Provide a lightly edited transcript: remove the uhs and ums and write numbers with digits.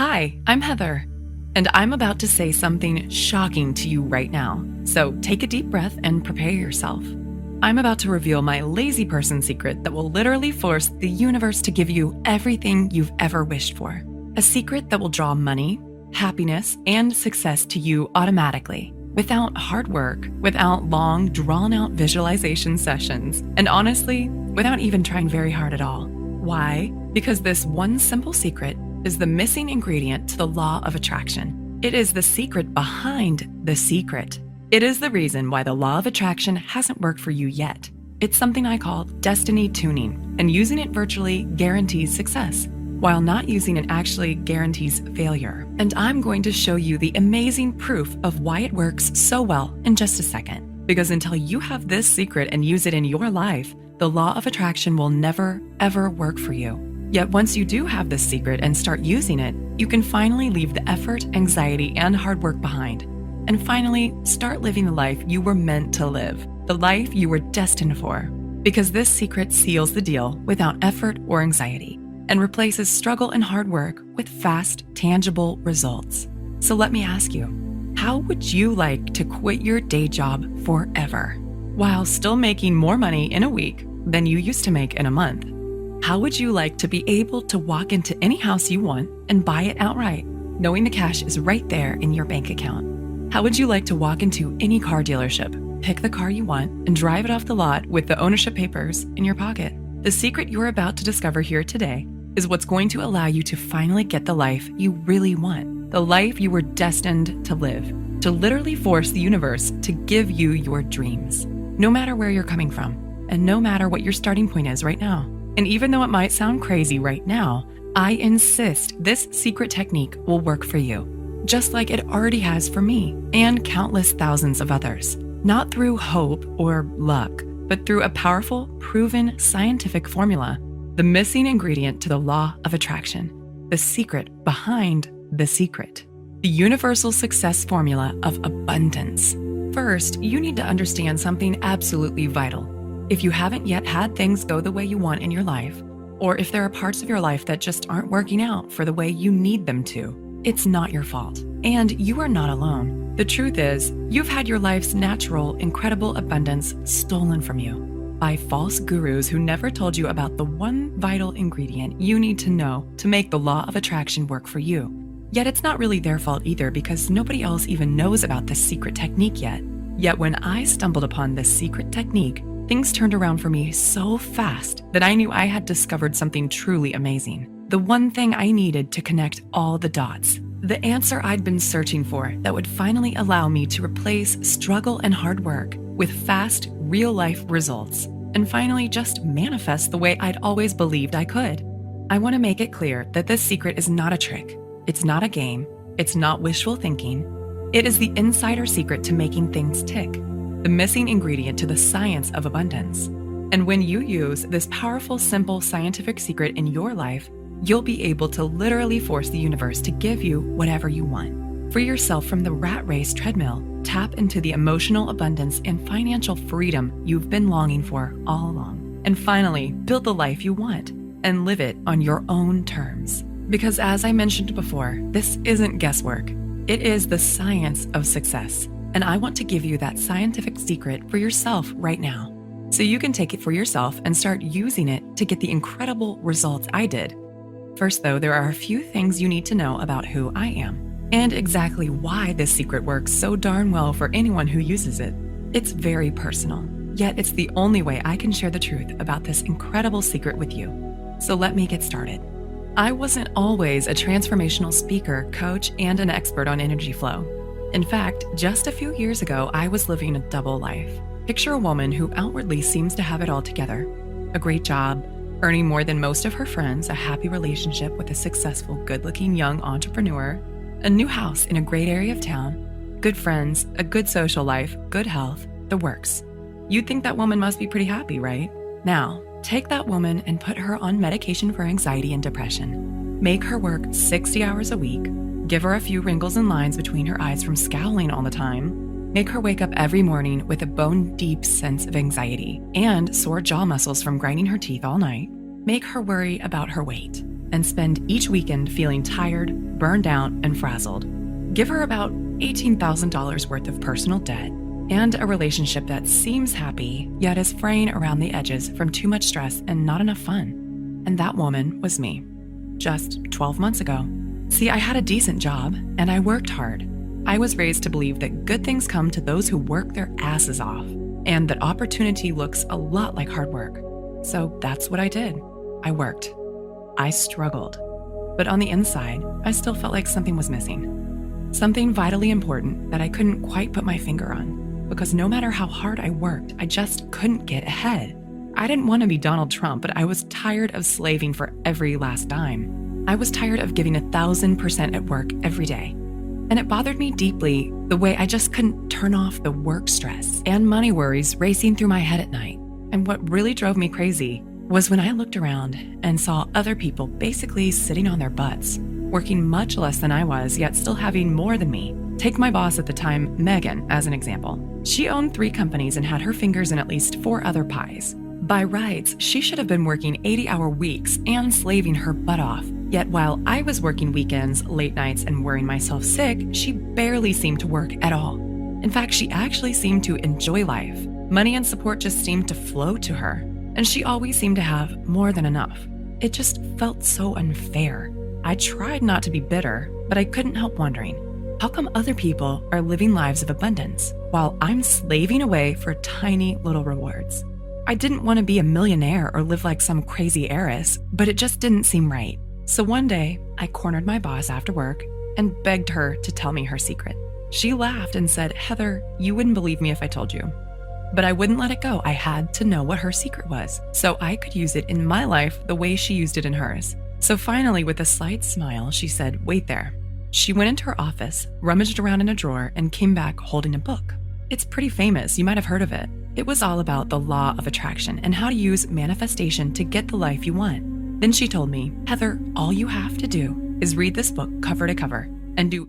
Hi, I'm Heather, and I'm about to say something shocking to you right now. So take a deep breath and prepare yourself. I'm about to reveal my lazy person secret that will literally force the universe to give you everything you've ever wished for. A secret that will draw money, happiness, and success to you automatically, without hard work, without long, drawn-out visualization sessions, and honestly, without even trying very hard at all. Why? Because this one simple secret is the missing ingredient to the law of attraction. It is the secret behind the secret. It is the reason why the law of attraction hasn't worked for you yet. It's something I call destiny tuning, and using it virtually guarantees success, while not using it actually guarantees failure. And I'm going to show you the amazing proof of why it works so well in just a second. Because until you have this secret and use it in your life, the law of attraction will never, ever work for you. Yet once you do have this secret and start using it, you can finally leave the effort, anxiety, and hard work behind. And finally, start living the life you were meant to live, the life you were destined for. Because this secret seals the deal without effort or anxiety, and replaces struggle and hard work with fast, tangible results. So let me ask you, how would you like to quit your day job forever, while still making more money in a week than you used to make in a month? How would you like to be able to walk into any house you want and buy it outright, knowing the cash is right there in your bank account? How would you like to walk into any car dealership, pick the car you want, and drive it off the lot with the ownership papers in your pocket? The secret you're about to discover here today is what's going to allow you to finally get the life you really want, the life you were destined to live, to literally force the universe to give you your dreams, no matter where you're coming from, and no matter what your starting point is right now. And even though it might sound crazy right now, I insist this secret technique will work for you, just like it already has for me and countless thousands of others. Not through hope or luck, but through a powerful, proven scientific formula, the missing ingredient to the law of attraction, the secret behind the secret, the universal success formula of abundance. First, you need to understand something absolutely vital. If you haven't yet had things go the way you want in your life, or if there are parts of your life that just aren't working out for the way you need them to, it's not your fault. And you are not alone. The truth is, you've had your life's natural, incredible abundance stolen from you by false gurus who never told you about the one vital ingredient you need to know to make the law of attraction work for you. Yet it's not really their fault either, because nobody else even knows about this secret technique yet. Yet when I stumbled upon this secret technique, things turned around for me so fast that I knew I had discovered something truly amazing. The one thing I needed to connect all the dots. The answer I'd been searching for that would finally allow me to replace struggle and hard work with fast, real-life results, and finally just manifest the way I'd always believed I could. I want to make it clear that this secret is not a trick. It's not a game. It's not wishful thinking. It is the insider secret to making things tick, the missing ingredient to the science of abundance. And when you use this powerful, simple scientific secret in your life, you'll be able to literally force the universe to give you whatever you want. Free yourself from the rat race treadmill. Tap into the emotional abundance and financial freedom you've been longing for all along. And finally, build the life you want and live it on your own terms. Because as I mentioned before, this isn't guesswork. It is the science of success. And I want to give you that scientific secret for yourself right now, so you can take it for yourself and start using it to get the incredible results I did. First though, there are a few things you need to know about who I am, and exactly why this secret works so darn well for anyone who uses it. It's very personal, yet it's the only way I can share the truth about this incredible secret with you. So let me get started. I wasn't always a transformational speaker, coach, and an expert on energy flow. In fact, just a few years ago, I was living a double life. Picture a woman who outwardly seems to have it all together. A great job, earning more than most of her friends, a happy relationship with a successful, good-looking young entrepreneur, a new house in a great area of town, good friends, a good social life, good health, the works. You'd think that woman must be pretty happy, right? Now, take that woman and put her on medication for anxiety and depression. Make her work 60 hours a week. Give her a few wrinkles and lines between her eyes from scowling all the time. Make her wake up every morning with a bone-deep sense of anxiety and sore jaw muscles from grinding her teeth all night. Make her worry about her weight. and spend each weekend feeling tired, burned out, and frazzled. Give her about $18,000 worth of personal debt and a relationship that seems happy, yet is fraying around the edges from too much stress and not enough fun. And that woman was me, just 12 months ago. See, I had a decent job and I worked hard. I was raised to believe that good things come to those who work their asses off, and that opportunity looks a lot like hard work. So that's what I did. I worked. I struggled. But on the inside, I still felt like something was missing. Something vitally important that I couldn't quite put my finger on. Because no matter how hard I worked, I just couldn't get ahead. I didn't want to be Donald Trump, but I was tired of slaving for every last dime. I was tired of giving 1,000% at work every day. And it bothered me deeply the way I just couldn't turn off the work stress and money worries racing through my head at night. And what really drove me crazy was when I looked around and saw other people basically sitting on their butts, working much less than I was, yet still having more than me. Take my boss at the time, Megan, as an example. She owned 3 companies and had her fingers in at least 4 other pies. By rights, she should have been working 80-hour weeks and slaving her butt off. Yet while I was working weekends, late nights, and worrying myself sick, she barely seemed to work at all. In fact, she actually seemed to enjoy life. Money and support just seemed to flow to her, and she always seemed to have more than enough. It just felt so unfair. I tried not to be bitter, but I couldn't help wondering, how come other people are living lives of abundance while I'm slaving away for tiny little rewards? I didn't want to be a millionaire or live like some crazy heiress, but it just didn't seem right. So one day, I cornered my boss after work and begged her to tell me her secret. She laughed and said, "Heather, you wouldn't believe me if I told you." But I wouldn't let it go. I had to know what her secret was, so I could use it in my life the way she used it in hers. So finally, with a slight smile, she said, "Wait there." She went into her office, rummaged around in a drawer, and came back holding a book. It's pretty famous. You might have heard of it. It was all about the law of attraction and how to use manifestation to get the life you want. Then she told me, "Heather, all you have to do is read this book cover to cover and do